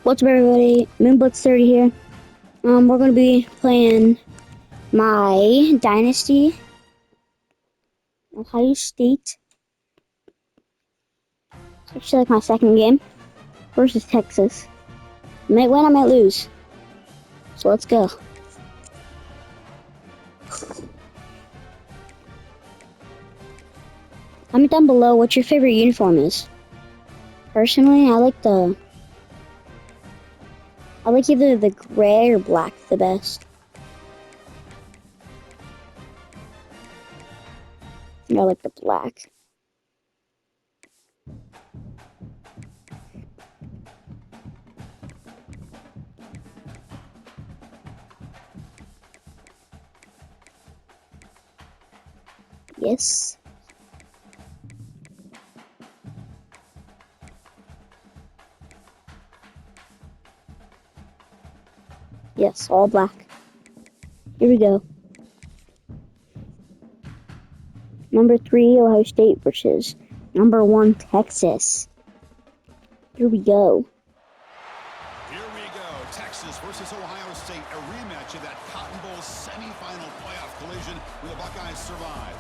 What's up, everybody? Moonblitz30 here. We're gonna be playing my Dynasty, Ohio State. It's actually like my second game versus Texas. I might win, I might lose. So let's go. Comment down below what your favorite uniform is. Personally, I like either the gray or black the best. I like the black. Yes. Yes, all black. Here we go. Number 3, Ohio State versus number 1, Texas. Here we go. Here we go. Texas versus Ohio State, a rematch of that Cotton Bowl semifinal playoff collision where the Buckeyes survive.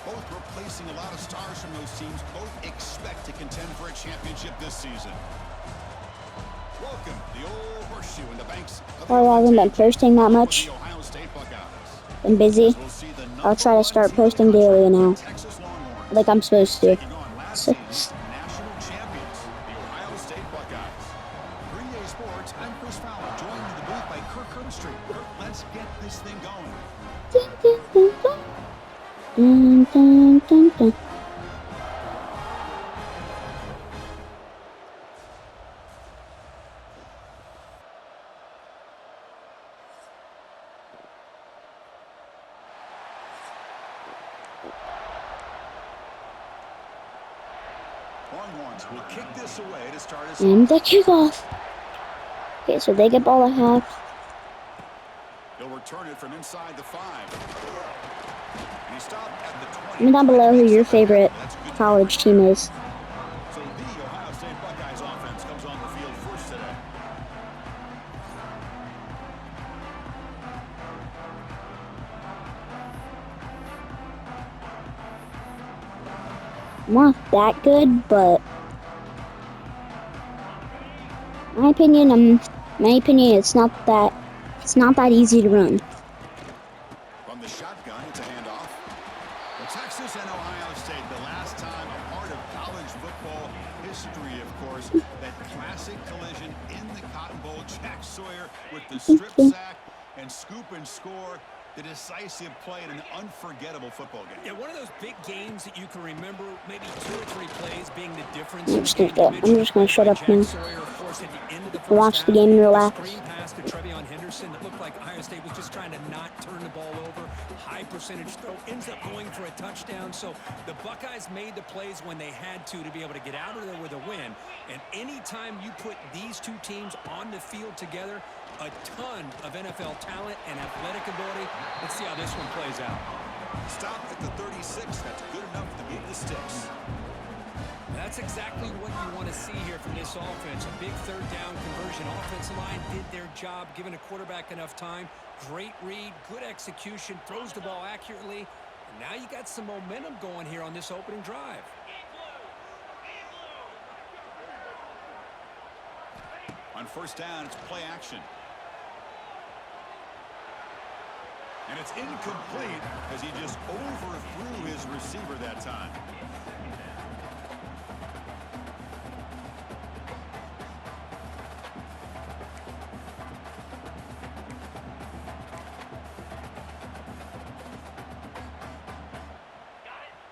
Both replacing a lot of stars from those teams. Both expect to contend for a championship this season. Welcome, the old horseshoe in the banks. Sorry, I haven't been posting that much. Been busy. I'll try to start posting daily now. Like I'm supposed to. So. National champions, the Ohio State Buckeyes. 3A Sports, I'm Chris Fowler, joined in the booth by Kirk Herbstreit. Kirk, let's get this thing going. Dun, dun, dun, dun. Longhorns will kick this away to start us And off. the kickoff. Okay, so they get ball at half. He'll return it from inside the 5. And he stopped at the 20. Comment down below who your favorite college team is. So the Ohio State Buckeyes offense comes on the field first today. I'm not that good, but my opinion, it's not that easy to run. From the shotgun, it's a handoff. Well, Texas and Ohio State, the last time a part of college football history, of course, that classic collision in the Cotton Bowl. Jack Sawyer with the strip sack and scoop and score. The decisive play in an unforgettable football game. Yeah, one of those big games that you can remember, maybe 2 or 3 plays being the difference. I'm just gonna shut up now. Watch the game and relax. Screen pass to Trevion Henderson that looked like Ohio State was just trying to not turn the ball over. High percentage throw, ends up going for a touchdown. So the Buckeyes made the plays when they had to be able to get out of there with a win. And anytime you put these two teams on the field together, a ton of NFL talent and athletic ability. Let's see how this one plays out. Stop at the 36. That's good enough to move the sticks. That's exactly what you want to see here from this offense. A big third down conversion. Offensive line did their job, giving a quarterback enough time. Great read, good execution, throws the ball accurately. And now you got some momentum going here on this opening drive. On first down, it's play action. And it's incomplete as he just overthrew his receiver that time.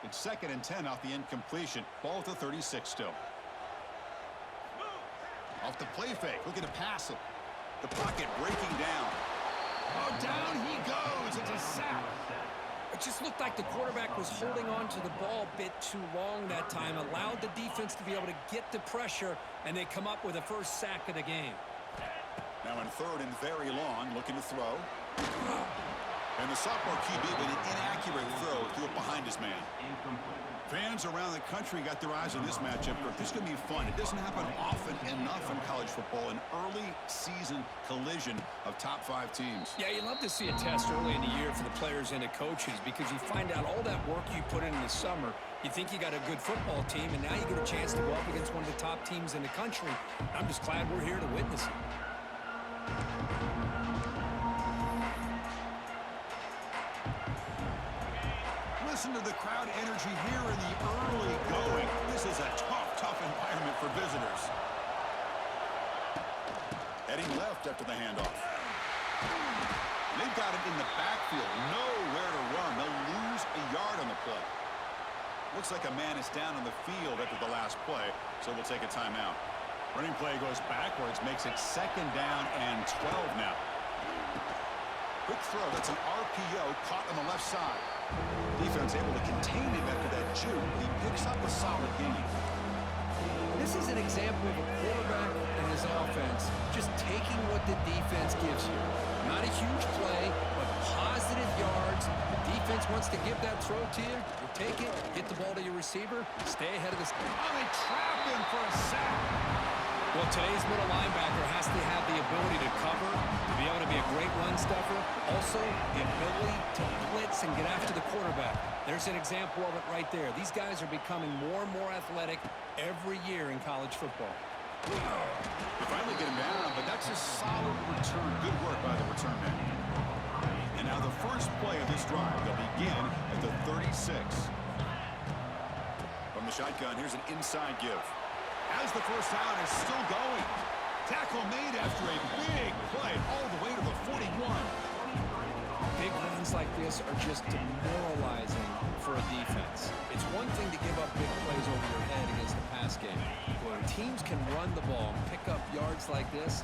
It's 2nd and 10 off the incompletion. Ball at the 36 still. Off the play fake, looking to pass it. The pocket breaking down. Oh, down he goes. It's a sack. It just looked like the quarterback was holding on to the ball a bit too long that time, allowed the defense to be able to get the pressure, and they come up with the first sack of the game. Now in 3rd and very long, looking to throw. And the sophomore QB with an inaccurate throw threw it behind his man. Fans around the country got their eyes on this matchup. This is going to be fun. It doesn't happen often enough in college football, an early season collision of top 5 teams. Yeah, you love to see a test early in the year for the players and the coaches because you find out all that work you put in the summer. You think you got a good football team, and now you get a chance to go up against one of the top teams in the country. I'm just glad we're here to witness it. Listen to the crowd energy here in the early going. This is a tough environment for visitors. Heading left after the handoff. They've got it in the backfield. Nowhere to run. They'll lose a yard on the play. Looks like a man is down on the field after the last play, so we'll take a timeout. Running play goes backwards, makes it 2nd down and 12 now. Quick throw. That's an RPO caught on the left side. Defense able to contain him after that juke. He picks up a solid gain. This is an example of a quarterback and his offense just taking what the defense gives you. Not a huge play, but positive yards. The defense wants to give that throw to you. You take it, get the ball to your receiver, stay ahead of the... Oh, they trap him for a sack. Well, today's middle linebacker has to have the ability to cover, to be able to be a great run stuffer. Also, the ability to blitz and get after the quarterback. There's an example of it right there. These guys are becoming more and more athletic every year in college football. They finally get him down, but that's a solid return. Good work by the return man. And now the first play of this drive, they'll begin at the 36. From the shotgun, here's an inside give. As the first down is still going. Tackle made after a big play all the way to the 41. Big runs like this are just demoralizing for a defense. It's one thing to give up big plays over your head against the pass game. When teams can run the ball and pick up yards like this,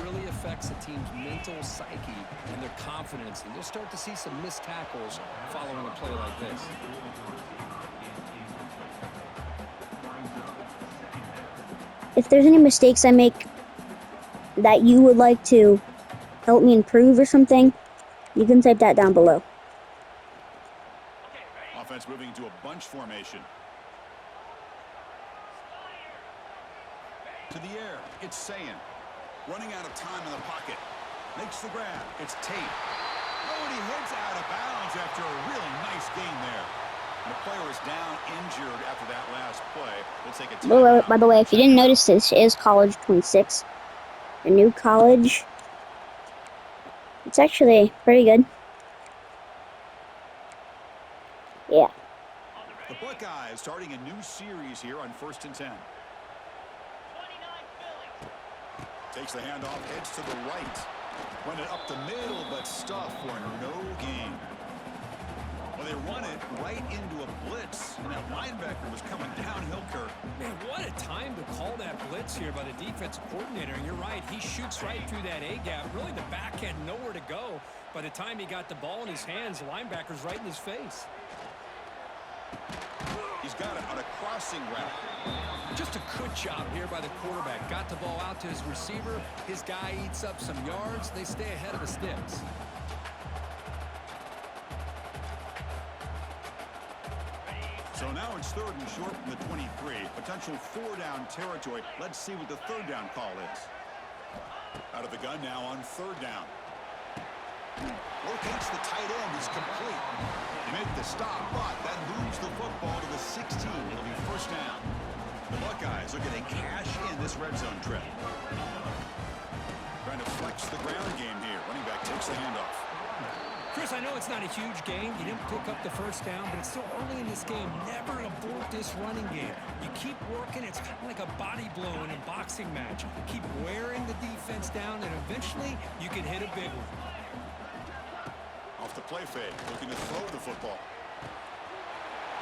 really affects the team's mental psyche and their confidence. And you'll start to see some missed tackles following a play like this. If there's any mistakes I make that you would like to help me improve or something, you can type that down below. Offense moving into a bunch formation. To the air, it's Sayin. Running out of time in the pocket. Makes the grab. It's Tate. Oh, and he heads out of bounds after a really nice gain there. And the player is down injured after that last play. We'll take a timeout. By the way, if you didn't notice, this is College 26. The new college. It's actually pretty good. Yeah. The Buckeyes starting a new series here on 1st and 10. Takes the handoff, heads to the right. Run it up the middle, but stuff for no gain. Well, they run it right into a blitz, and that linebacker was coming downhill, Kirk. Man, what a time to call that blitz here by the defensive coordinator. And you're right, he shoots right through that A-gap. Really, the back had nowhere to go. By the time he got the ball in his hands, the linebacker's right in his face. He's got it on a crossing route. Just a good job here by the quarterback. Got the ball out to his receiver. His guy eats up some yards. They stay ahead of the sticks. So now it's 3rd and short from the 23. Potential 4-down territory. Let's see what the 3rd down call is. Out of the gun now on 3rd down. Locates the tight end. Is complete. They make the stop, but that moves the football to the 16. It'll be 1st down. The Buckeyes looking to cash in this red zone trip. Trying to flex the ground game here. Running back takes the handoff. Chris, I know it's not a huge game. You didn't pick up the 1st down, but it's still early in this game. Never abort this running game. You keep working. It's kind of like a body blow in a boxing match. Keep wearing the defense down, and eventually you can hit a big one. Off the play fake, looking to throw the football.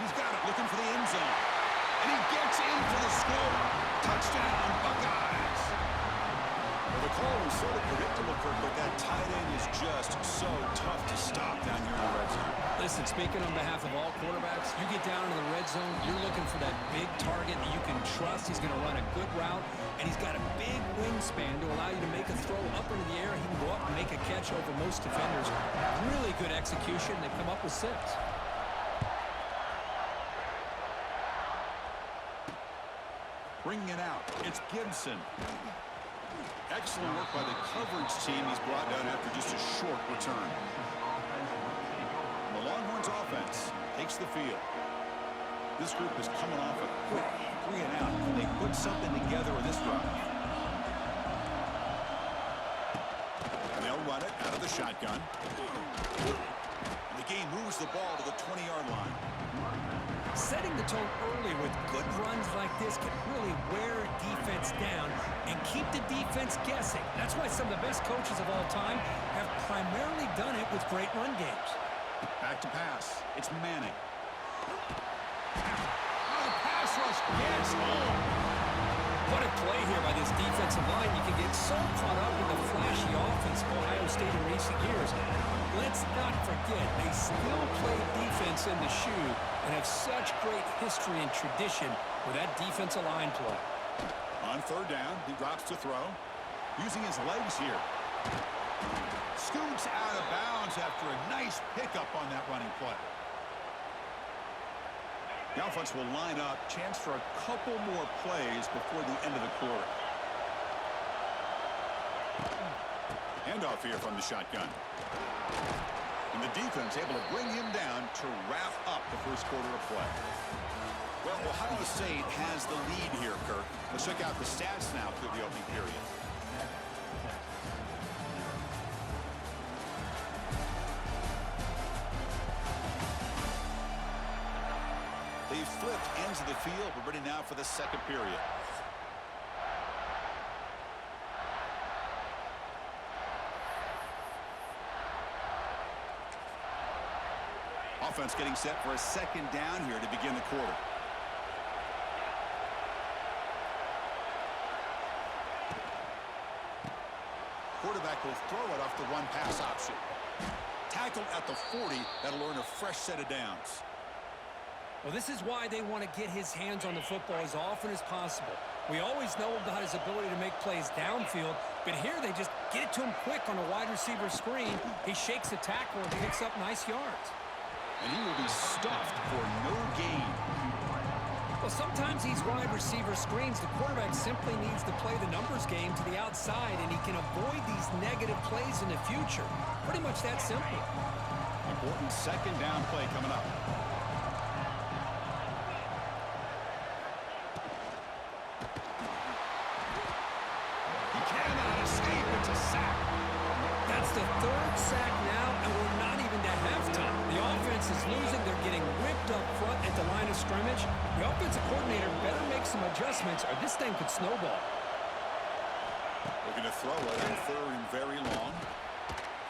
He's got it, looking for the end zone. And he gets in for the score. Touchdown, Buckeyes. Well, the call was sort of predictable, Kirk, but that tight end is just so tough to stop down here in the red zone. Listen, speaking on behalf of all quarterbacks, you get down into the red zone, you're looking for that big target that you can trust. He's going to run a good route, and he's got a big wingspan to allow you to make a throw up into the air. He can go up and make a catch over most defenders. Really good execution. They've come up with 6. Bringing it out, it's Gibson. Excellent work by the coverage team. He's brought down after just a short return. The Longhorns offense takes the field. This group is coming off a quick 3 and out. Can they put something together with this drive? And they'll run it out of the shotgun. And the game moves the ball to the 20-yard line. Setting the tone early with good runs like this can really wear a defense down and keep the defense guessing. That's why some of the best coaches of all time have primarily done it with great run games. Back to pass. It's Manning. Oh, the pass rush gets home. What a play here by this defensive line. You can get so caught up in the flashy offense of Ohio State in recent years. Let's not forget, they still play defense in the shoe and have such great history and tradition with that defensive line play. On 3rd down, he drops to throw. Using his legs here. Scoots out of bounds after a nice pickup on that running play. The offense will line up. Chance for a couple more plays before the end of the quarter. Handoff here from the shotgun. And the defense able to bring him down to wrap up the first quarter of play. Well, Ohio State has the lead here, Kirk. Let's check out the stats now through the opening period. They flipped ends of the field. We're ready now for the second period. Offense getting set for a 2nd down here to begin the quarter. Quarterback will throw it off the run-pass option. Tackled at the 40. That'll earn a fresh set of downs. Well, this is why they want to get his hands on the football as often as possible. We always know about his ability to make plays downfield, but here they just get it to him quick on a wide receiver screen. He shakes the tackle and picks up nice yards. And he will be stuffed for no gain. Well, sometimes these wide receiver screens, the quarterback simply needs to play the numbers game to the outside, and he can avoid these negative plays in the future. Pretty much that simple. Important 2nd down play coming up. He cannot escape. It's a sack. That's the 3rd sack now, and we're not even to halftime. The offense is losing. They're getting ripped up front at the line of scrimmage. The offensive coordinator better make some adjustments, or this thing could snowball. Looking to throw it on 3rd and very long.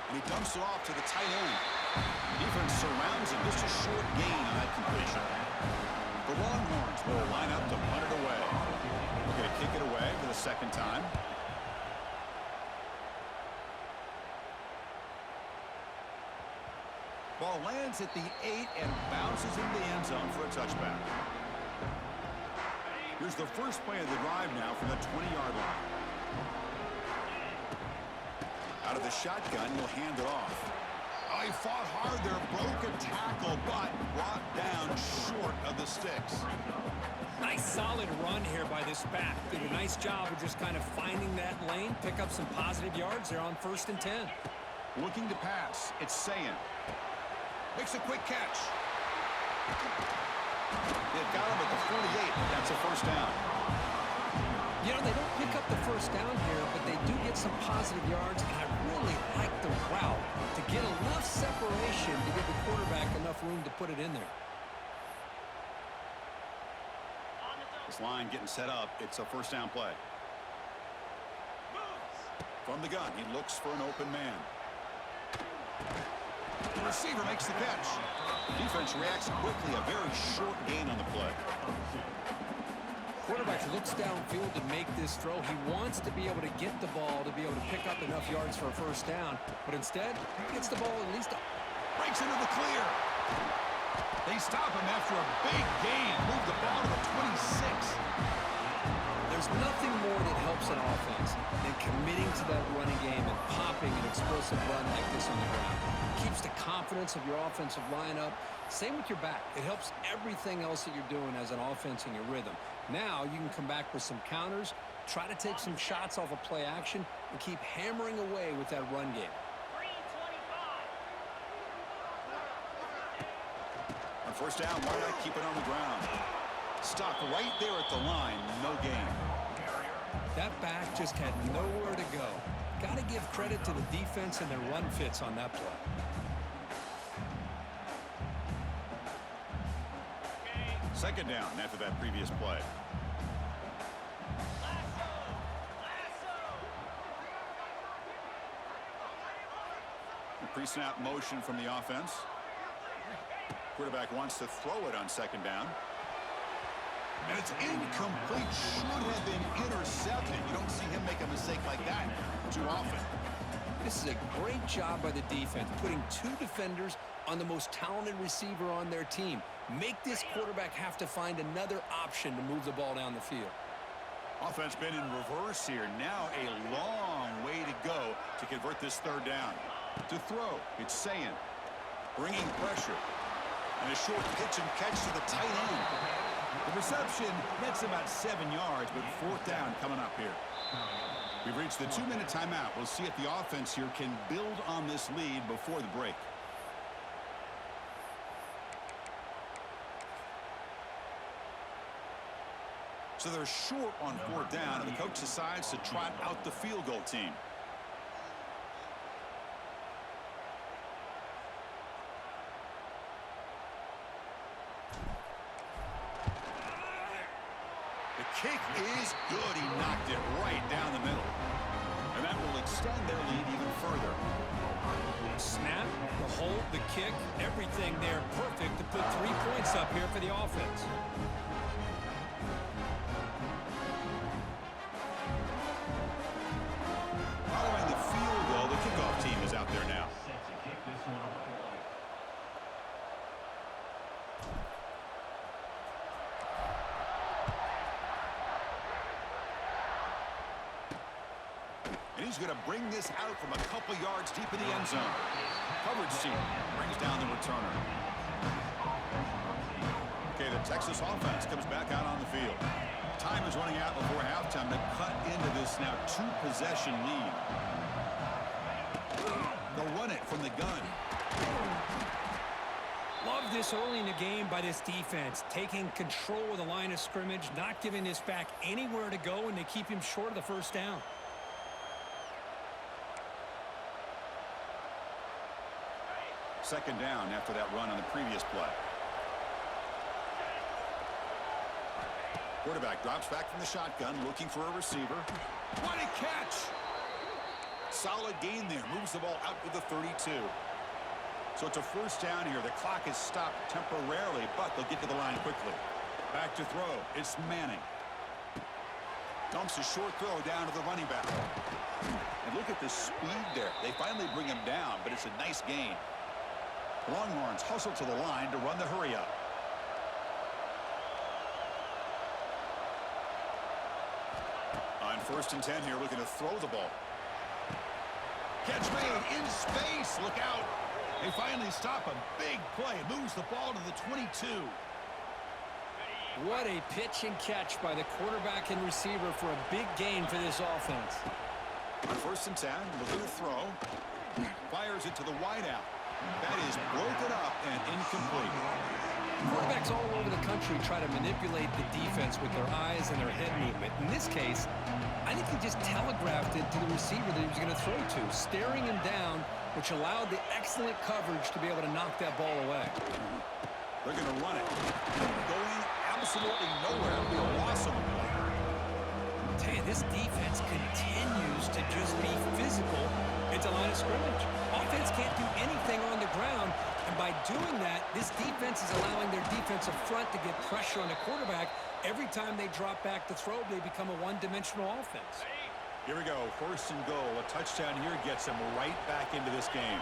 And he dumps it off to the tight end. Defense surrounds him. Just a short gain on that completion. The Longhorns will line up to punt it away. We're going to kick it away for the 2nd time. Ball lands at the 8 and bounces in the end zone for a touchback. Here's the first play of the drive now from the 20-yard line. Out of the shotgun, he'll hand it off. Oh, he fought hard there, broke a tackle, but brought down short of the sticks. Nice solid run here by this back. Did a nice job of just kind of finding that lane, pick up some positive yards there on 1st and 10. Looking to pass. It's Sayin. Makes a quick catch. They've got him at the 48. That's a 1st down. You know, they don't pick up the 1st down here, but they do get some positive yards, and I really like the route to get enough separation to give the quarterback enough room to put it in there. This line getting set up. It's a 1st down play. From the gun, he looks for an open man. The receiver makes the catch. Defense reacts quickly. A very short gain on the play. Quarterback looks downfield to make this throw. He wants to be able to get the ball to be able to pick up enough yards for a first down, but instead, he gets the ball at least Breaks into the clear. They stop him after a big gain. Move the ball to the 26. There's nothing more that helps an offense than committing to that running game and popping an explosive run like this on the ground. Keeps the confidence of your offensive lineup. Same with your back. It helps everything else that you're doing as an offense in your rhythm. Now you can come back with some counters, try to take some shots off of play action, and keep hammering away with that run game. On first down, why not keep it on the ground? Stopped right there at the line, no gain. That back just had nowhere to go. Got to give credit to the defense and their run fits on that play. Second down after that previous play. Pre-snap motion from the offense. Quarterback wants to throw it on second down. And it's incomplete. Should have been intercepted. You don't see him make a mistake like that too often. This is a great job by the defense, putting two defenders on the most talented receiver on their team. Make this quarterback have to find another option to move the ball down the field. Offense been in reverse here. Now a long way to go to convert this third down. To throw, it's Sayin. Bringing pressure. And a short pitch and catch to the tight end. The reception nets about 7 yards, but fourth down coming up here. We've reached the 2-minute timeout. We'll see if the offense here can build on this lead before the break. So they're short on fourth down, and the coach decides to trot out the field goal team. Kick is good. He knocked it right down the middle. And that will extend their lead even further. Snap, the hold, the kick, everything there perfect to put 3 points up here for the offense. Following the field goal, the kickoff team is out there now. And he's going to bring this out from a couple yards deep in the end zone. Coverage team brings down the returner. Okay, the Texas offense comes back out on the field. Time is running out before halftime to cut into this now 2-possession lead. They'll run it from the gun. Love this early in the game by this defense, taking control of the line of scrimmage, not giving this back anywhere to go, and they keep him short of the first down. Second down after that run on the previous play. Quarterback drops back from the shotgun, looking for a receiver. What a catch! Solid gain there. Moves the ball out to the 32. So it's a first down here. The clock is stopped temporarily, but they'll get to the line quickly. Back to throw. It's Manning. Dumps a short throw down to the running back. And look at the speed there. They finally bring him down, but it's a nice gain. Longhorns hustle to the line to run the hurry up. On first and 10 here, looking to throw the ball. Catch made in space. Look out. They finally stop him. Big play. Moves the ball to the 22. What a pitch and catch by the quarterback and receiver for a big gain for this offense. On first and 10, looking to throw. Fires it to the wideout. That is broken up and incomplete. Quarterbacks all over the country try to manipulate the defense with their eyes and their head movement. In this case, I think he just telegraphed it to the receiver that he was going to throw to, staring him down, which allowed the excellent coverage to be able to knock that ball away. They're going to run it. Going absolutely nowhere. It'll be a loss of a play. Tell you, this defense continues to just be physical at the line of scrimmage. Offense can't do anything on the ground, and by doing that, this defense is allowing their defensive front to get pressure on the quarterback, Every time they drop back to throw, they become a one-dimensional offense. Here we go, 1st and goal. A touchdown here gets them right back into this game.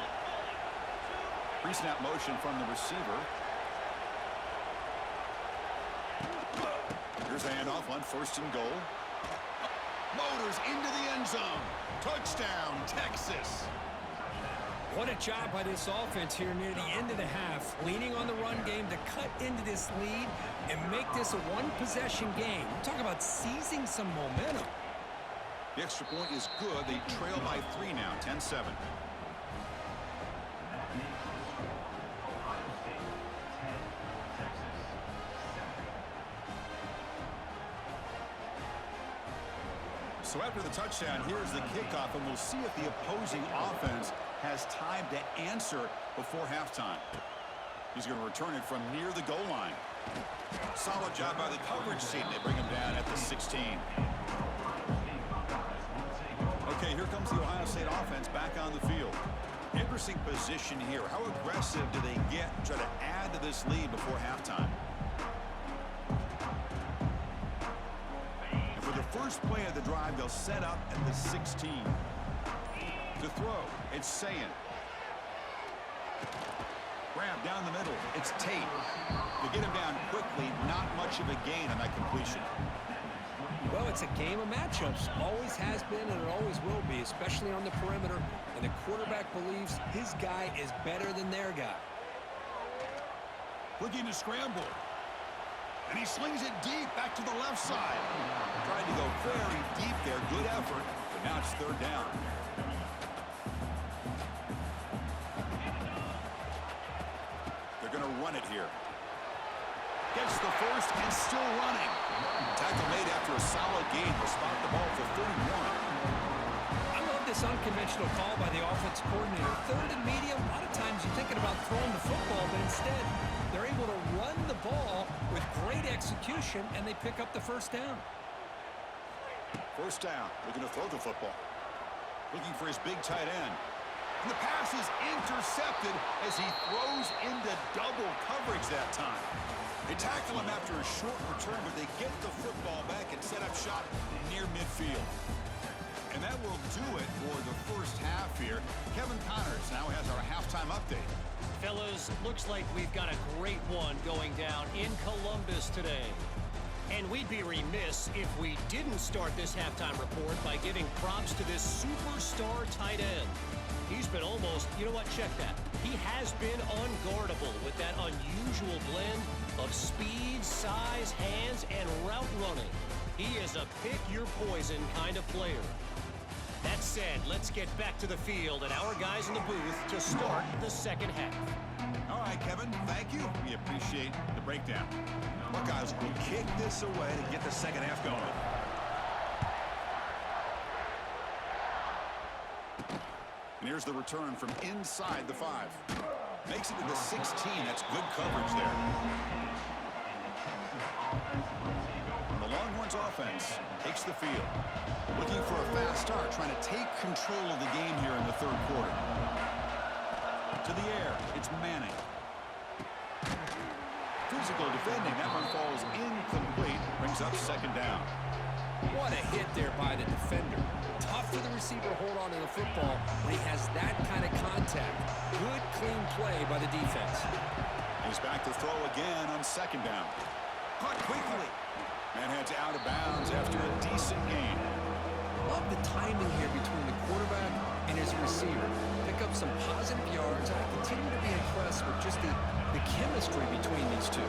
Pre-snap motion from the receiver. Here's a handoff on 1st and goal. Motors into the end zone. Touchdown, Texas. What a job by this offense here near the end of the half, leaning on the run game to cut into this lead and make this a one-possession game. Talk about seizing some momentum. The extra point is good. They trail by 3 now, 10-7. So after the touchdown, here's the kickoff, and we'll see if the opposing offense has time to answer before halftime. He's going to return it from near the goal line. Solid job by the coverage team. They bring him down at the 16. Okay, here comes the Ohio State offense back on the field. Interesting position here. How aggressive do they get to try to add to this lead before halftime? And for the first play of the drive, they'll set up at the 16. To throw, it's Sayin. Grab down the middle, it's Tate. To get him down quickly, not much of a gain on that completion. Well, it's a game of matchups. Always has been and it always will be, especially on the perimeter. And the quarterback believes his guy is better than their guy. Looking to scramble. And he slings it deep back to the left side. Tried to go very deep there. Good effort. But now it's 3rd down. They're going to run it here. Gets the first and still running. Tackle made after a solid gain. Will spot the ball for 31. I love this unconventional call by the offense coordinator. 3rd and medium, a lot of times you're thinking about throwing the football, but instead they're able to run the ball with great execution, and they pick up the 1st down. 1st down. Looking to throw the football. Looking for his big tight end. And the pass is intercepted as he throws into double coverage that time. They tackle him after a short return, but they get the football back and set up shop near midfield. And that will do it for the first half here. Kevin Connors now has our halftime update. Fellas, looks like we've got a great one going down in Columbus today. And we'd be remiss if we didn't start this halftime report by giving props to this superstar tight end. He's been almost, you know what, check that. He has been unguardable with that unusual blend of speed, size, hands, and route running. He is a pick-your-poison kind of player. That said, let's get back to the field and our guys in the booth to start the 2nd half. All right, Kevin, thank you. We appreciate the breakdown. Buckeyes will kick this away to get the 2nd half going. And here's the return from inside the 5. Makes it to the 16. That's good coverage there. And the Longhorns offense takes the field. Looking for a fast start, trying to take control of the game here in the 3rd quarter. To the air, it's Manning. Physical defending, that one falls incomplete, brings up 2nd down. What a hit there by the defender. Tough for the receiver to hold on to the football when he has that kind of contact. Good, clean play by the defense. He's back to throw again on 2nd down. Caught quickly. Man heads out of bounds after a decent gain. Love the timing here between the quarterback and his receiver. Pick up some positive yards. I continue to be impressed with just the chemistry between these two.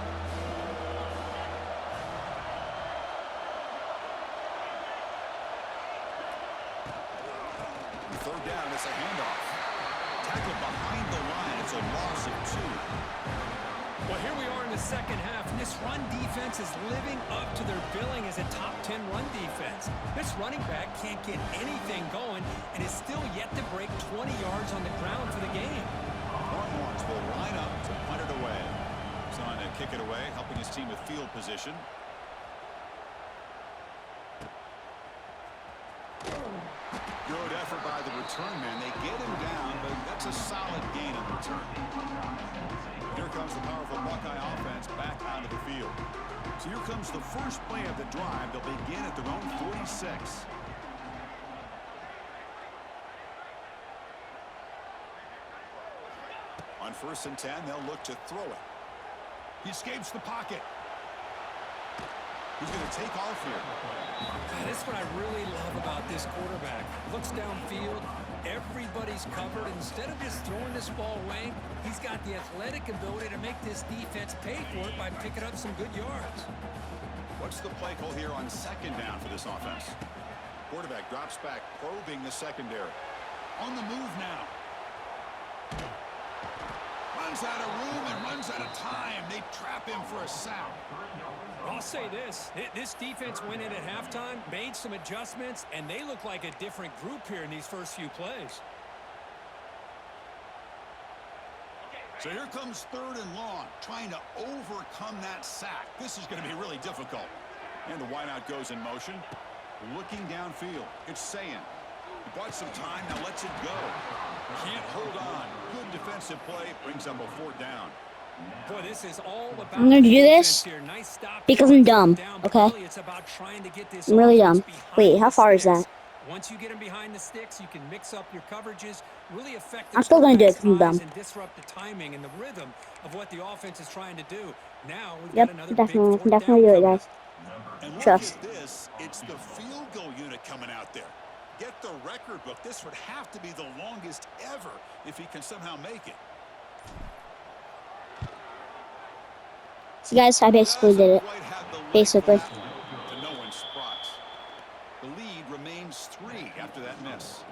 3rd down, it's a handoff. Tackled behind the line. It's a loss of 2. Well, here we are in the 2nd half, and this run defense is living up to their billing as a top 10 run defense. This running back can't get anything going and is still yet to break 20 yards on the ground for the game. Longhorns will line up to punt it away. He's on to kick it away, helping his team with field position. Good effort by the return man. They get him down, but that's a solid gain on the return. Here comes the powerful Buckeye offense back onto the field. So here comes the first play of the drive. They'll begin at their own 46. On 1st and 10, they'll look to throw it. He escapes the pocket. He's going to take off here. That's what I really love about this quarterback. Looks downfield. Everybody's covered. Instead of just throwing this ball away, he's got the athletic ability to make this defense pay for it by picking up some good yards. What's the play call here on 2nd down for this offense? Quarterback drops back, probing the secondary. On the move now. Runs out of room and runs out of time. They trap him for a sack. I'll say this defense went in at halftime, made some adjustments, and they look like a different group here in these first few plays. So here comes 3rd and long, trying to overcome that sack. This is going to be really difficult. And the wideout goes in motion. Looking downfield. It's Sayin. He bought some time, now lets it go. Can't hold on. Good defensive play, brings up a 4th down. Boy, this is all about I'm gonna do this nice stop because I'm dumb, okay? Really, it's about trying to get this I'm really dumb. behind Wait, how the far is sticks. that? Once you get him behind the sticks, you can mix up your coverages, really affect the I'm still gonna do it quarterback's 'cause I'm dumb. eyes and disrupt the timing and the rhythm of what the offense is trying to do. Now we've Yep, got another definitely, big 4th definitely down do it, coming guys. up. And look Trust. at this. It's the field goal unit coming out there. Get the record book. This would have to be the longest ever if he can somehow make it. So guys, I basically did it. Basically. To no one's surprise. The lead remains 3 after that miss.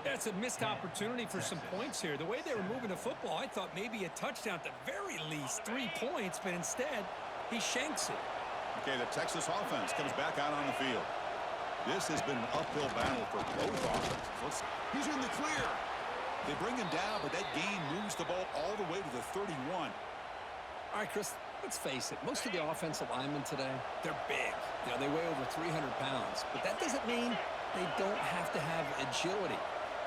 That's a missed opportunity for some points here. The way they were moving the football, I thought maybe a touchdown at the very least, 3 points, but instead he shanks it. Okay, the Texas offense comes back out on the field. This has been an uphill battle for both offenses. He's in the clear. They bring him down, but that gain moves the ball all the way to the 31. All right, Chris, let's face it. Most of the offensive linemen today, they're big. You know, they weigh over 300 pounds. But that doesn't mean they don't have to have agility.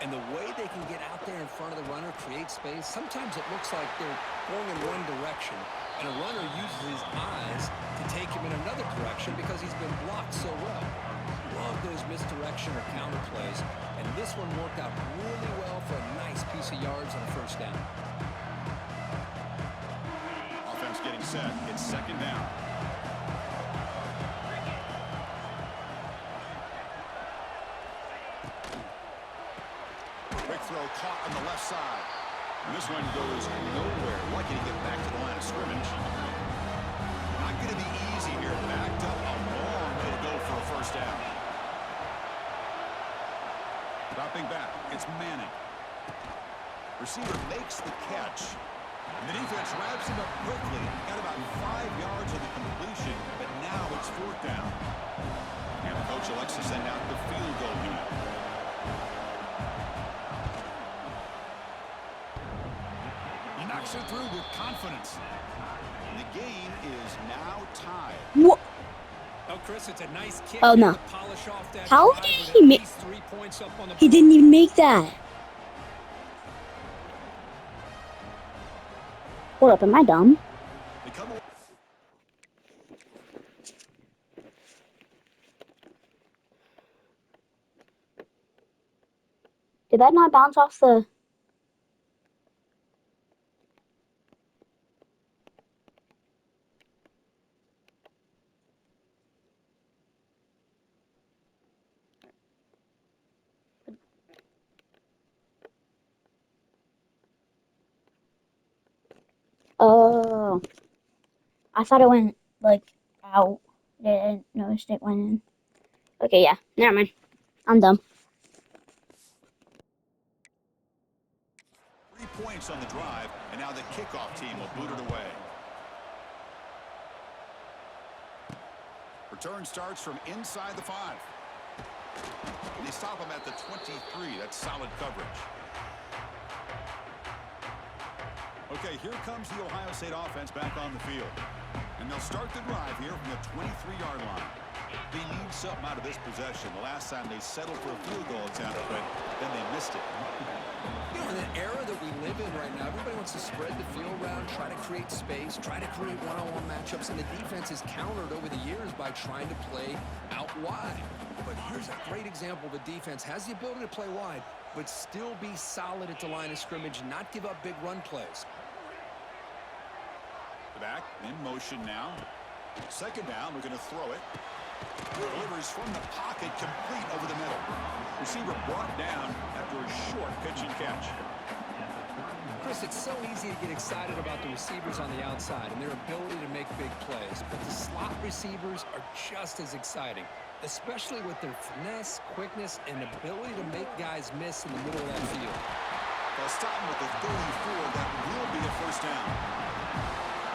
And the way they can get out there in front of the runner, create space, sometimes it looks like they're going in one direction, and a runner uses his eyes to take him in another direction because he's been blocked so well. Love those misdirection or counter plays, and this one worked out really well for a nice piece of yards on a 1st down. Offense getting set. It's 2nd down. Quick throw caught on the left side. And this one goes nowhere. Lucky to get back to the line of scrimmage. Not going to be easy here. Backed up a long way to go for a 1st down. Dropping back. It's Manning. Receiver makes the catch. And the defense wraps him up quickly. Got about 5 yards of the completion, but now it's 4th down. And the coach elects to send out the field goal unit. He knocks it through with confidence. And the game is now tied. What? Oh, Chris, it's a nice kick. Oh, no. To polish off that How drive did with he at make? least 3 points up on the He board. didn't even make that. Hold up, am I dumb? They come away. Did that not bounce off the... Oh, I thought it went, like, out. I didn't notice it went in. Okay, yeah, never mind. I'm dumb. 3 points on the drive, and now the kickoff team will boot it away. Return starts from inside the 5. And they stop him at the 23. That's solid coverage. Okay, here comes the Ohio State offense back on the field. And they'll start the drive here from the 23-yard line. They need something out of this possession. The last time they settled for a field goal attempt, but then they missed it. You know, in the era that we live in right now, everybody wants to spread the field around, try to create space, try to create one-on-one matchups, and the defense is countered over the years by trying to play out wide. But here's a great example. The defense has the ability to play wide, but still be solid at the line of scrimmage and not give up big run plays. Back in motion now. Second down, we're going to throw it. Delivers from the pocket, complete over the middle. Receiver brought down after a short pitch and catch. Chris, it's so easy to get excited about the receivers on the outside and their ability to make big plays, but the slot receivers are just as exciting, especially with their finesse, quickness, and ability to make guys miss in the middle of that field. Well, starting with the 34, that will be a first down.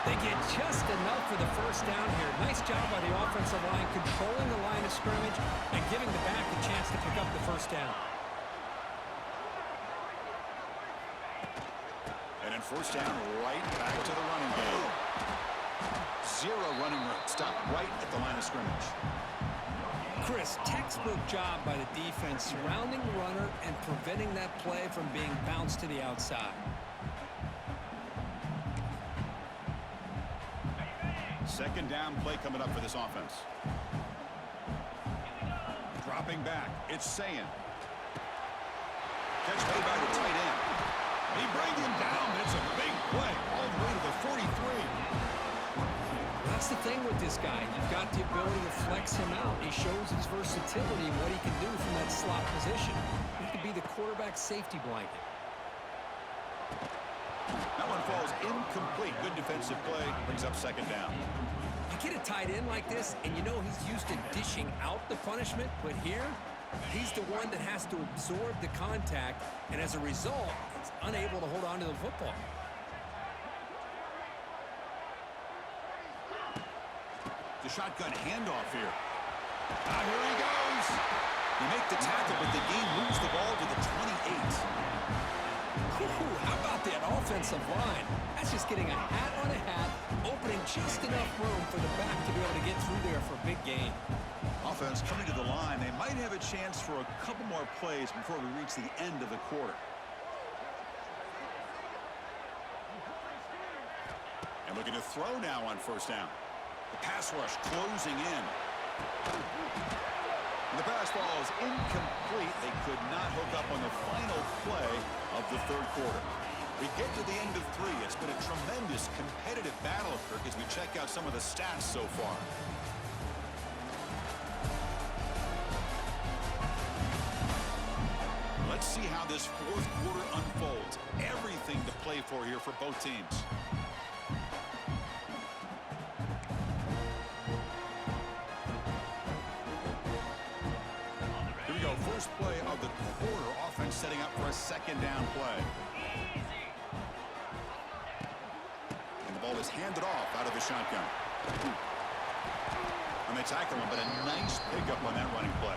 They get just enough for the first down here. Nice job by the offensive line, controlling the line of scrimmage and giving the back a chance to pick up the first down. And then first down, right back to the running game. Zero running room. Stop right at the line of scrimmage. Chris, textbook job by the defense surrounding the runner and preventing that play from being bounced to the outside. Second down play coming up for this offense. Dropping back, it's Sayin. Catch made by the tight end. He brings him down. It's a big play all the way to the 43. That's the thing with this guy. You've got the ability to flex him out. He shows his versatility and what he can do from that slot position. He could be the quarterback safety blanket. That one falls incomplete. Good defensive play. Brings up second down. You get a tight end like this, and you know he's used to dishing out the punishment, but here, he's the one that has to absorb the contact, and as a result, he's unable to hold on to the football. The shotgun handoff here. Here he goes. They make the tackle, but the game moves the ball to the 28. How about that offensive line? That's just getting a hat on a hat, opening just enough room for the back to be able to get through there for a big gain. Offense coming to the line. They might have a chance for a couple more plays before we reach the end of the quarter. And looking to throw now on first down. The pass rush closing in. And the pass ball is incomplete. They could not hook up on the final play of the third quarter. We get to the end of three. It's been a tremendous competitive battle, Kirk, as we check out some of the stats so far. Let's see how this fourth quarter unfolds. Everything to play for here for both teams. Here we go. First play of the quarter. Offense setting up for a second down play. And the ball is handed off out of the shotgun. And they tackle him, but a nice pickup on that running play.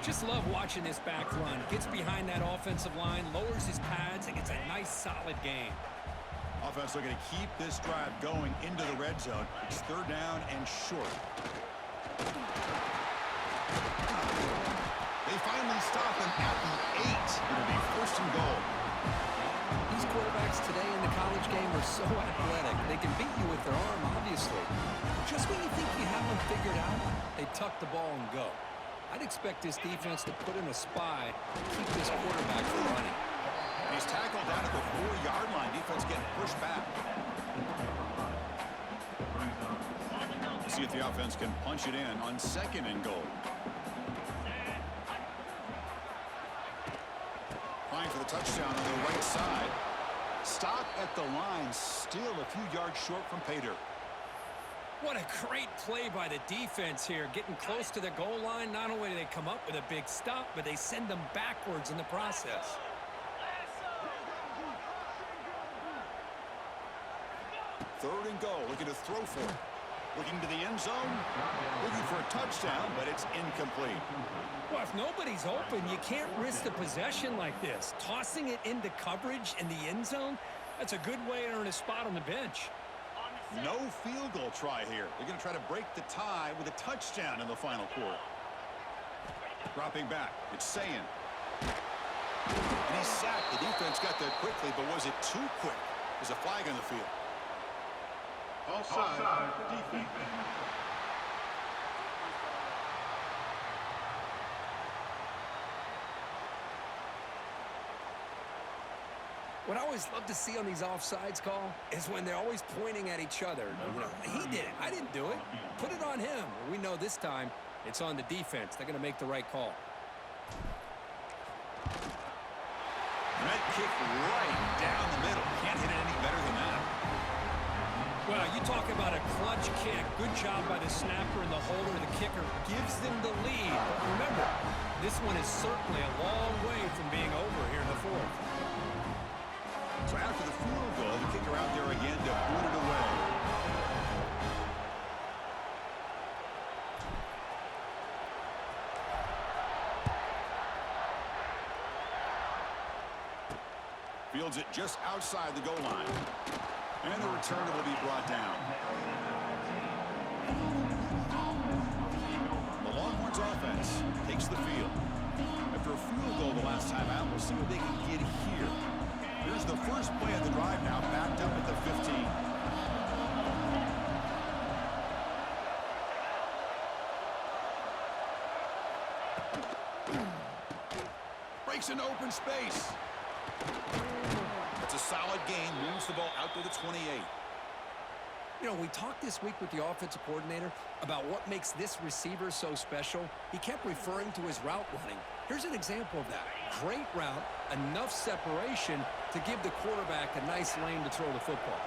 Just love watching this back run. Gets behind that offensive line, lowers his pads, and gets a nice solid gain. Offense looking to keep this drive going into the red zone. It's third down and short. They finally stop him at the 8. It'll be first and goal. These quarterbacks today in the college game are so athletic. They can beat you with their arm, obviously. Just when you think you have them figured out, they tuck the ball and go. I'd expect this defense to put in a spy to keep this quarterback from running. And he's tackled down at the 4-yard line. Defense getting pushed back. See if the offense can punch it in on second and goal. Applying for the touchdown on the right side. Stop at the line. Still a few yards short from pay dirt. What a great play by the defense here. Getting close to the goal line, not only do they come up with a big stop, but they send them backwards in the process. Third and goal, looking to throw for it. Looking to the end zone, looking for a touchdown, but it's incomplete. Well, if nobody's open, you can't risk the possession like this. Tossing it into coverage in the end zone, that's a good way to earn a spot on the bench. No field goal try here. They're going to try to break the tie with a touchdown in the final quarter. Dropping back, it's Sayin. And he's sacked. The defense got there quickly, but was it too quick? There's a flag on the field. Offside, defense. What I always love to see on these offsides call is when they're always pointing at each other. You know, he did it. I didn't do it. Put it on him. We know this time it's on the defense. They're going to make the right call. That kick right down the middle. Can't hit it any better than that. Well, you talk about a clutch kick. Good job by the snapper and the holder. The kicker gives them the lead. But remember, this one is certainly a long way from being over here in the fourth. So after the field goal, the kicker out there again to boot it away. Fields it just outside the goal line. And the return will be brought down. The Longhorns offense takes the field. After a field goal the last time out, we'll see what they can get here. Here's the first play of the drive now, backed up at the 15. Breaks into open space. It's a solid gain, moves the ball out to the 28. You know, we talked this week with the offensive coordinator about what makes this receiver so special. He kept referring to his route running. Here's an example of that. Great route, enough separation to give the quarterback a nice lane to throw the football.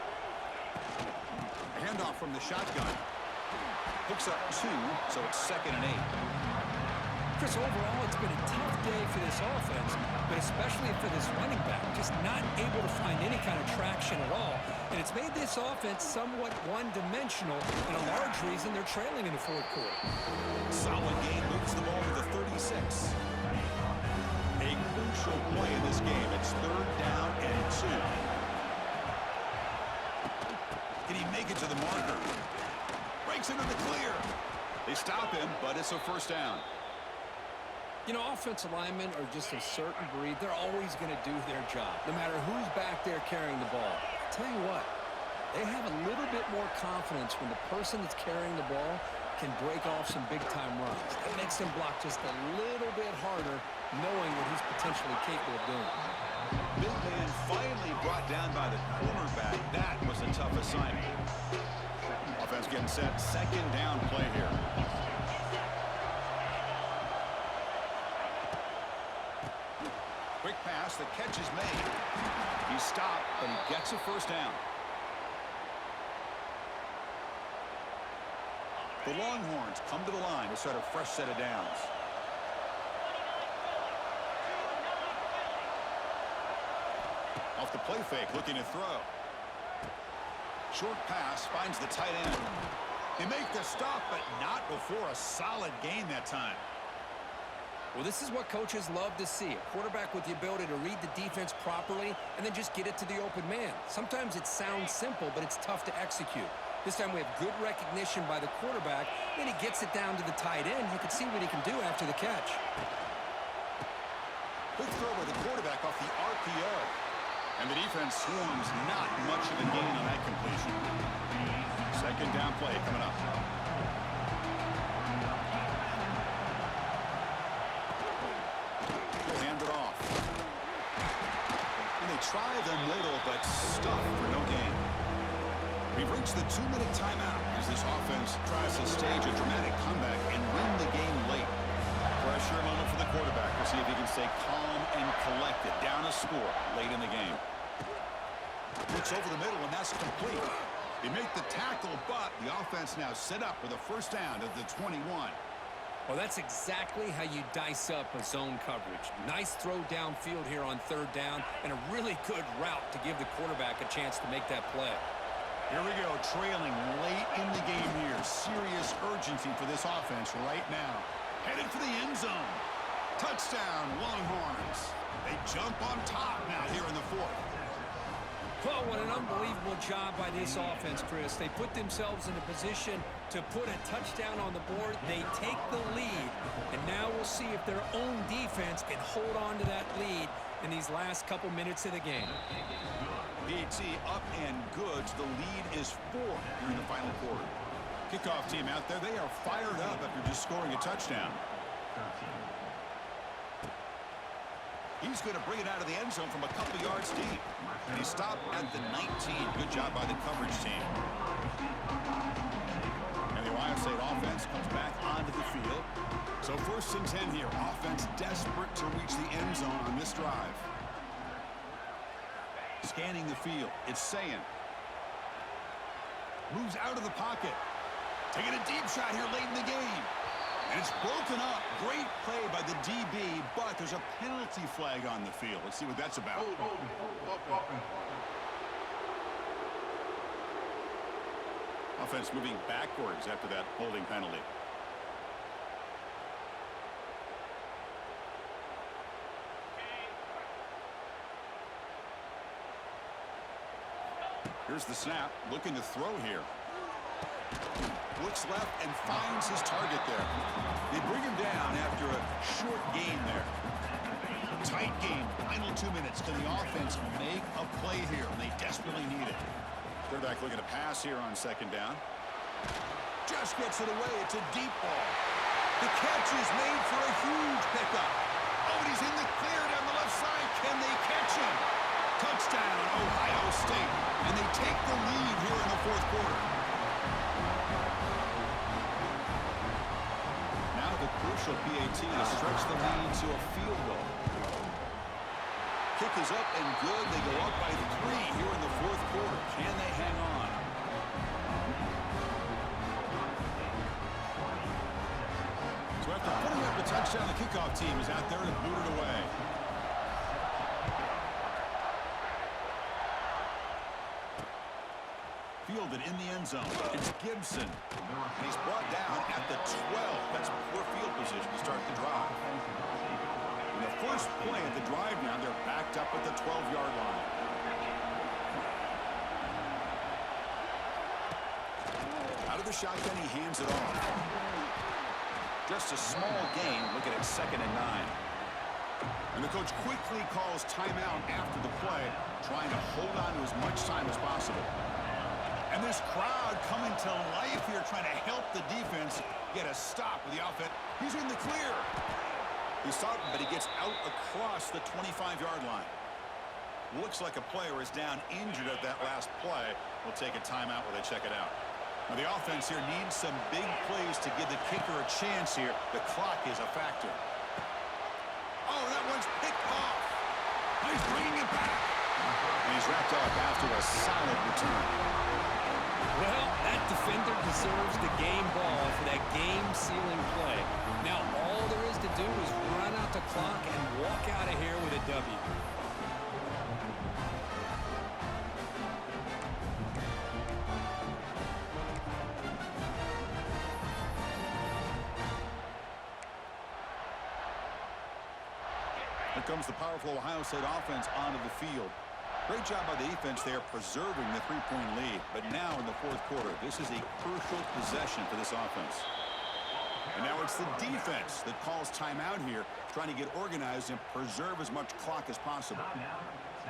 A handoff from the shotgun. Hooks up 2, so it's 2nd and 8. Chris, overall, it's been a tough day for this offense, but especially for this running back, just not able to find any kind of traction at all. And it's made this offense somewhat one-dimensional, and a large reason they're trailing in the fourth quarter. Solid gain, moves the ball to the 36. A crucial play in this game. It's 3rd down and 2. Can he make it to the marker? Breaks into the clear. They stop him, but it's a 1st down. You know, offensive linemen are just a certain breed. They're always going to do their job, no matter who's back there carrying the ball. I'll tell you what, they have a little bit more confidence when the person that's carrying the ball can break off some big-time runs. That makes them block just a little bit harder, knowing what he's potentially capable of doing. Big man finally brought down by the cornerback. That was a tough assignment. Offense getting set. 2nd down play here. Quick pass, the catch is made. He stopped, but he gets a 1st down. The Longhorns come to the line to start a fresh set of downs. Off the play fake, looking to throw. Short pass finds the tight end. They make the stop, but not before a solid gain that time. Well, this is what coaches love to see. A quarterback with the ability to read the defense properly and then just get it to the open man. Sometimes it sounds simple, but it's tough to execute. This time we have good recognition by the quarterback. Then he gets it down to the tight end. You can see what he can do after the catch. Quick throw by the quarterback off the RPO. And the defense swarms, not much of a gain on that completion. 2nd down play coming up. Hand it off. And they try the middle, but stuff for no gain. We've reached the 2-minute timeout as this offense tries to stage a dramatic comeback and win the game late. Pressure moment for the quarterback. We'll see if he can stay calm and collected. Down a score late in the game. Looks over the middle, and that's complete. They make the tackle, but the offense now set up with a 1st down at the 21. Well, that's exactly how you dice up a zone coverage. Nice throw downfield here on 3rd down, and a really good route to give the quarterback a chance to make that play. Here we go, trailing late in the game here. Serious urgency for this offense right now. Headed for the end zone. Touchdown, Longhorns. They jump on top now here in the 4th. Well, what an unbelievable job by this offense, Chris. They put themselves in a position to put a touchdown on the board. They take the lead, and now we'll see if their own defense can hold on to that lead in these last couple minutes of the game. PAT up and good. The lead is 4 during the final quarter. Kickoff team out there. They are fired up after just scoring a touchdown. He's going to bring it out of the end zone from a couple yards deep. And he stopped at the 19. Good job by the coverage team. And the Ohio State offense comes back onto the field. So 1st and 10 here. Offense desperate to reach the end zone on this drive. Scanning the field. It's Sayin. Moves out of the pocket. Taking a deep shot here late in the game. And it's broken up. Great play by the DB, but there's a penalty flag on the field. Let's see what that's about. Offense moving backwards after that holding penalty. Here's the snap. Looking to throw here. Looks left and finds his target there. They bring him down after a short game there. Tight game. Final 2 minutes. Can the offense make a play here? They desperately need it. Quarterback looking to pass here on 2nd down. Just gets it away. It's a deep ball. The catch is made for a huge pickup. Oh, and he's in the clear down the left side. Can they catch him? Touchdown, Ohio State. And they take the lead here in the 4th quarter. Crucial PAT to stretch the lead to a field goal. Kick is up and good. They go up by 3 here in the 4th quarter. Can they hang on? So after putting up the touchdown, the kickoff team is out there to boot it away. Fielded in the end zone. It's Gibson. And he's brought down at the 12. That's poor field position to start the drive. In the first play of the drive now, they're backed up at the 12-yard line. Out of the shotgun, he hands it off. Just a small gain. Looking at 2nd and 9. And the coach quickly calls timeout after the play, trying to hold on to as much time as possible. And this crowd coming to life here, trying to help the defense get a stop with the offense. He's in the clear. He's stopped, but he gets out across the 25-yard line. Looks like a player is down injured at that last play. We'll take a timeout while they check it out. Now the offense here needs some big plays to give the kicker a chance here. The clock is a factor. Oh, that one's picked off. He's bringing it back. And he's wrapped up after a solid return. Well, that defender deserves the game ball for that game-sealing play. Now, all there is to do is run out the clock and walk out of here with a W. Here comes the powerful Ohio State offense onto the field. Great job by the defense there preserving the 3-point lead. But now in the 4th quarter, this is a crucial possession for this offense. And now it's the defense that calls timeout here, trying to get organized and preserve as much clock as possible.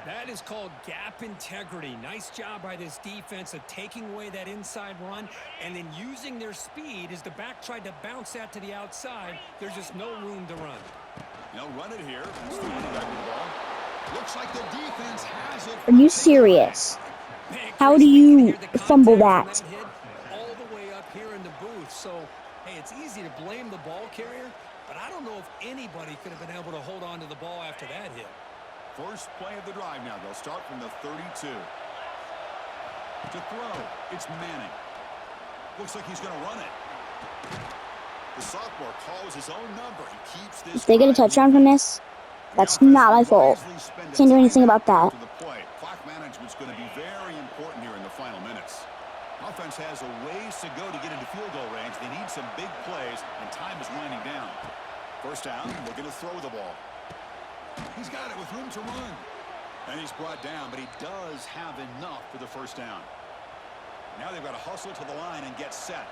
That is called gap integrity. Nice job by this defense of taking away that inside run and then using their speed as the back tried to bounce that to the outside. There's just no room to run. They'll run it here. That's the running back with the ball. Looks like the defense has it. Are you serious? How do you fumble that? All the way up here in the booth. So, hey, it's easy to blame the ball carrier, but I don't know if anybody could have been able to hold on to the ball after that hit. First play of the drive now. They'll start from the 32. To throw, it's Manning. Looks like he's going to run it. The sophomore calls his own number. He keeps this. If they get a touchdown from this, that's not my fault. Can't do anything about that. Clock management's going to be very important here in the final minutes. Offense has a ways to go to get into field goal range. They need some big plays, and time is winding down. First down, they're going to throw the ball. He's got it with room to run. And he's brought down, but he does have enough for the first down. Now they've got to hustle to the line and get set.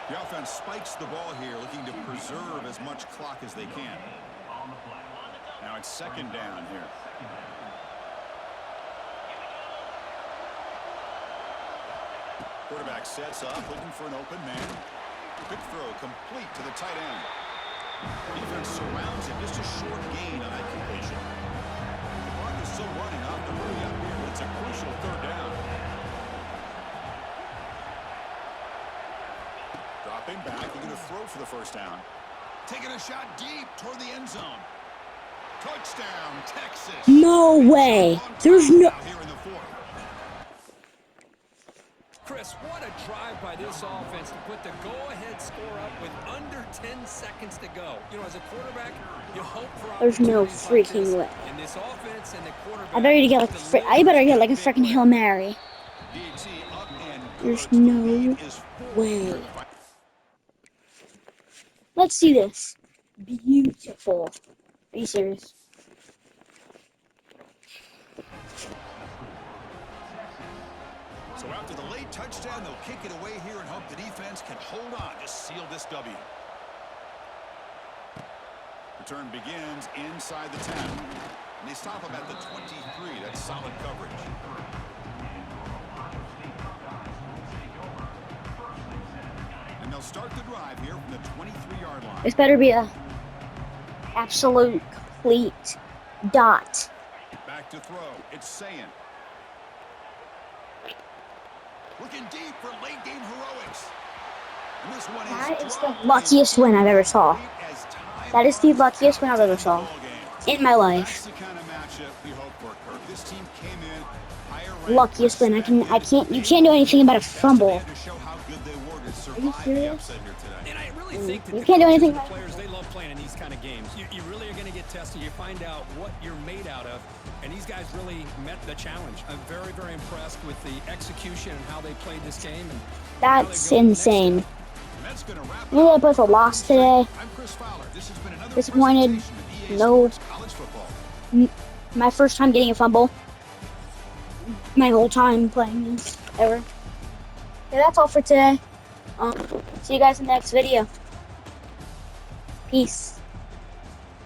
The offense spikes the ball here, looking to preserve as much clock as they can. Now it's second down here. Quarterback sets up, looking for an open man. Quick throw, complete to the tight end. Defense surrounds him, just a short gain on that completion. The clock is still running off the hurry up here, but it's a crucial third down. Dropping back, looking to throw for the first down. Taking a shot deep toward the end zone. Touchdown, Texas. No way. There's no... Here in the fourth. Chris, what a drive by this offense to put the go-ahead score up with under 10 seconds to go. You know, as a quarterback, you hope for There's no opportunities like freaking this. way. And this offense and the quarterback... I better get like a freaking Hail Mary. DT up and There's good. no The lead is way. Let's see this. Beautiful. Are you serious? So after the late touchdown, they'll kick it away here and hope the defense can hold on to seal this W. Return begins inside the 10. And they stop him at the 23. That's solid coverage. And they'll start the drive here from the 23-yard line. This better be a absolute complete dot. Back to throw. It's Sayin. Looking deep for late game heroics. And this one That is the luckiest win I've ever saw. That is the luckiest win I've ever saw in my life. That's the kind of matchup we hope for, Kirk. This team came in higher ranked. Luckiest win. You can't do anything about a fumble. To show how good they were to Are you survive the serious? upset here today. And I really think that You the can't do coaches anything and the about it. players, they love playing in these kind of games. You really are going to get tested. You find out what you're made out of. And these guys really met the challenge. I'm very, very impressed with the execution and how they played this game. And That's insane. And that's gonna wrap it You know up. what, both a loss today. I'm Chris Fowler. This has been another Disappointed. presentation of EA No. Sports College Football. My first time getting a fumble. My whole time playing this ever. Yeah, that's all for today. See you guys in the next video. Peace.